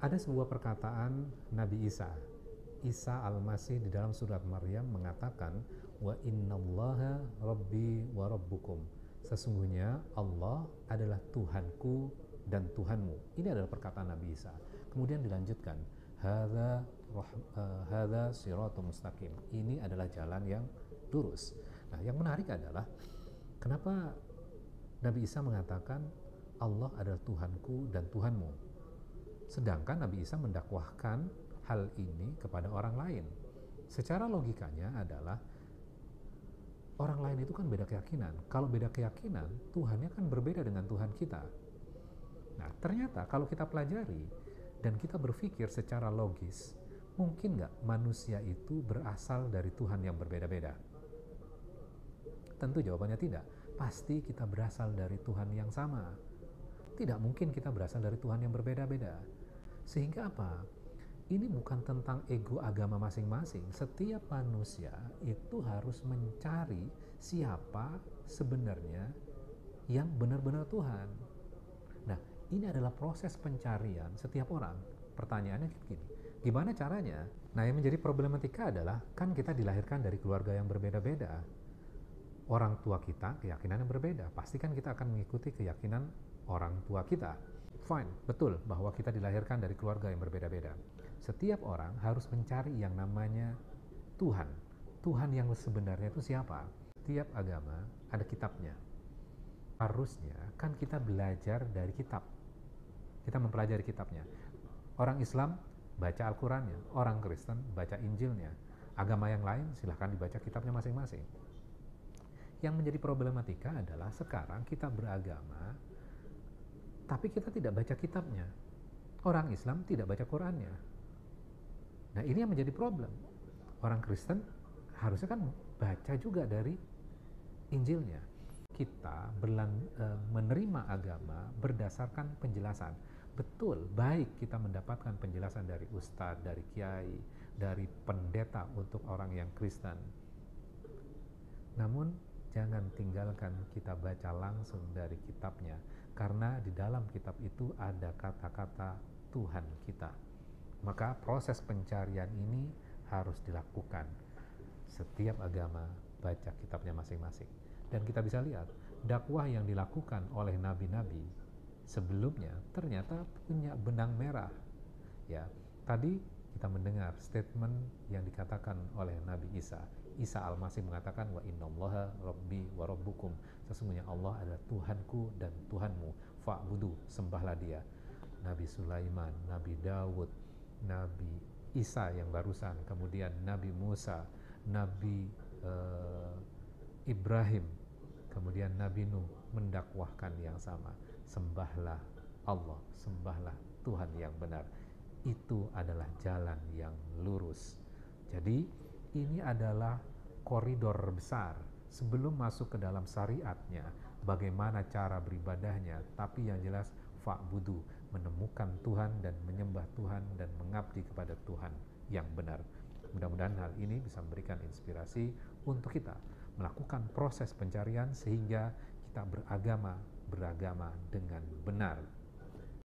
Ada sebuah perkataan Nabi Isa al-Masih di dalam surat Maryam mengatakan, wa innallaha rabbi wa rabbukum, sesungguhnya Allah adalah Tuhanku dan Tuhanmu. Ini adalah perkataan Nabi Isa. Kemudian dilanjutkan, hadza siratul mustaqim, ini adalah jalan yang lurus. Nah, yang menarik adalah kenapa Nabi Isa mengatakan Allah adalah Tuhanku dan Tuhanmu, sedangkan Nabi Isa mendakwahkan hal ini kepada orang lain. Secara logikanya adalah orang lain itu kan beda keyakinan. Kalau beda keyakinan, Tuhannya kan berbeda dengan Tuhan kita. Nah, ternyata kalau kita pelajari dan kita berpikir secara logis, mungkin nggak manusia itu berasal dari Tuhan yang berbeda-beda? Tentu jawabannya tidak. Pasti kita berasal dari Tuhan yang sama. Tidak mungkin kita berasal dari Tuhan yang berbeda-beda. Sehingga apa? Ini bukan tentang ego agama masing-masing. Setiap manusia itu harus mencari siapa sebenarnya yang benar-benar Tuhan. Nah, ini adalah proses pencarian setiap orang. Pertanyaannya gini, gimana caranya? Nah, yang menjadi problematika adalah, kan kita dilahirkan dari keluarga yang berbeda-beda. Orang tua kita keyakinan yang berbeda. Pasti kan kita akan mengikuti keyakinan orang tua kita. Fine, betul bahwa kita dilahirkan dari keluarga yang berbeda-beda. Setiap orang harus mencari yang namanya Tuhan. Tuhan yang sebenarnya itu siapa? Tiap agama ada kitabnya. Harusnya kan kita belajar dari kitab. Kita mempelajari kitabnya. Orang Islam baca Al-Qurannya, orang Kristen baca Injilnya. Agama yang lain silahkan dibaca kitabnya masing-masing. Yang menjadi problematika adalah sekarang kita beragama, tapi kita tidak baca kitabnya. Orang Islam tidak baca Qurannya. Nah, ini yang menjadi problem. Orang Kristen harusnya kan baca juga dari Injilnya. Kita menerima agama berdasarkan penjelasan. Betul, baik kita mendapatkan penjelasan dari ustadz, dari kiai, dari pendeta untuk orang yang Kristen. Namun, jangan tinggalkan kita baca langsung dari kitabnya, karena di dalam kitab itu ada kata-kata Tuhan kita. Maka proses pencarian ini harus dilakukan. Setiap agama baca kitabnya masing-masing. Dan kita bisa lihat, dakwah yang dilakukan oleh nabi-nabi sebelumnya ternyata punya benang merah. Ya, tadi kita mendengar statement yang dikatakan oleh Nabi Isa al-Masih mengatakan, wa innallaha rabbi wa rabbukum, sesungguhnya Allah adalah Tuhanku dan Tuhanmu, fa'budu, sembahlah dia. Nabi Sulaiman, Nabi Dawud, Nabi Isa yang barusan, kemudian Nabi Musa, Nabi Ibrahim, kemudian Nabi Nuh mendakwahkan yang sama, sembahlah Allah, sembahlah Tuhan yang benar. Itu adalah jalan yang lurus. Jadi ini adalah koridor besar sebelum masuk ke dalam syariatnya, bagaimana cara beribadahnya, tapi yang jelas fa'budu, menemukan Tuhan dan menyembah Tuhan dan mengabdi kepada Tuhan yang benar. Mudah-mudahan hal ini bisa memberikan inspirasi untuk kita melakukan proses pencarian sehingga kita beragama dengan benar.